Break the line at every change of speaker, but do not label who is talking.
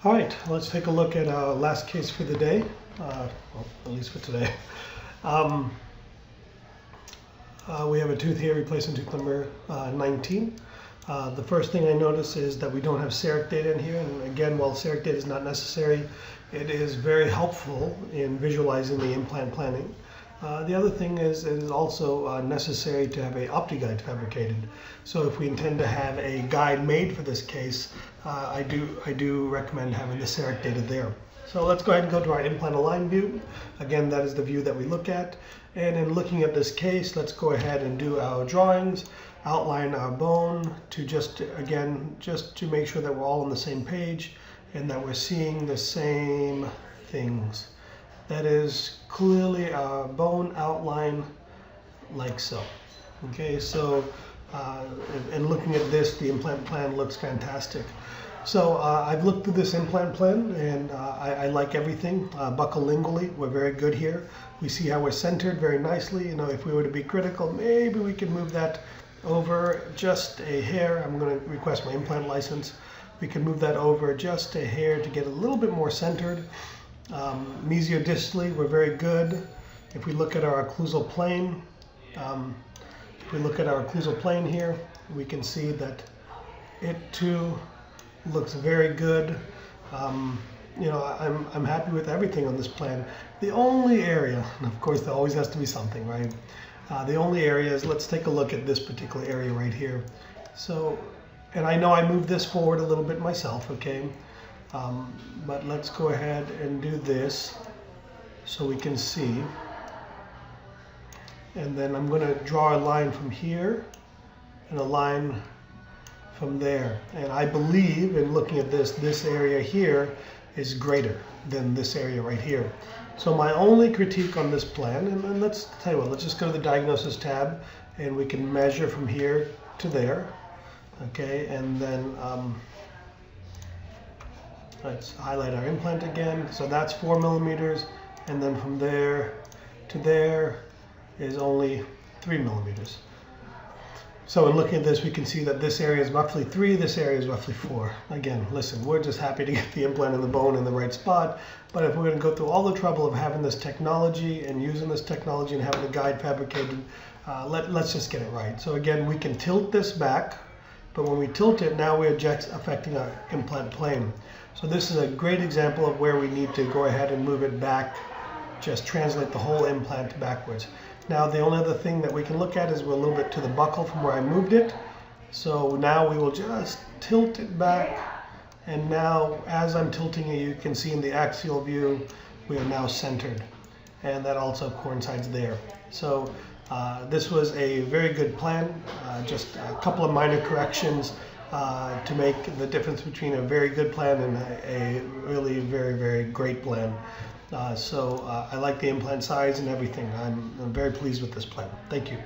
All right, let's take a look at our last case for the day, well, at least for today. We have a tooth here, replacing tooth number 19. The first thing I notice is that we don't have CEREC data in here, and again, while CEREC data is not necessary, it is very helpful in visualizing the implant planning. The other thing is it is also necessary to have a OptiGuide fabricated. So if we intend to have a guide made for this case, I do recommend having the CEREC data there. So let's go ahead and go to our implant align view. Again, that is the view that we look at. And in looking at this case, let's go ahead and do our drawings, outline our bone to just to make sure that we're all on the same page and that we're seeing the same things. That is clearly our bone outline like so. Okay, so and looking at this, the implant plan looks fantastic. So I've looked through this implant plan and I like everything. Buccolingually, we're very good here. We see how we're centered very nicely. You know, if we were to be critical, maybe we could move that over just a hair. I'm going to request my implant license. We can move that over just a hair to get a little bit more centered. Mesiodistally, we're very good. If we look at our occlusal plane, here, we can see that it too looks very good. You know, I'm happy with everything on this plan. The only area, and of course there always has to be something, right? The only area is, let's take a look at this particular area right here. So, and I know I moved this forward a little bit myself, okay? But let's go ahead and do this so we can see. And then I'm going to draw a line from here and a line from there. And I believe in looking at this area here is greater than this area right here. So my only critique on this plan, and let's tell you what, let's just go to the diagnosis tab and we can measure from here to there. Okay, and then let's highlight our implant again. So that's 4 millimeters, and then from there to there is only 3 millimeters. So in looking at this, we can see that this area is roughly 3, this area is roughly 4. Again, listen, we're just happy to get the implant in the bone in the right spot, but if we're going to go through all the trouble of having this technology and using this technology and having the guide fabricated, let's just get it right. So again, we can tilt this back, but when we tilt it, now we're just affecting our implant plane. So this is a great example of where we need to go ahead and move it back, just translate the whole implant backwards. Now the only other thing that we can look at is we're a little bit to the buccal from where I moved it. So now we will just tilt it back, and now as I'm tilting it, you can see in the axial view, we are now centered. And that also coincides there. So this was a very good plan, just a couple of minor corrections to make the difference between a very good plan and a really very, very great plan. I like the implant size and everything. I'm very pleased with this plan. Thank you.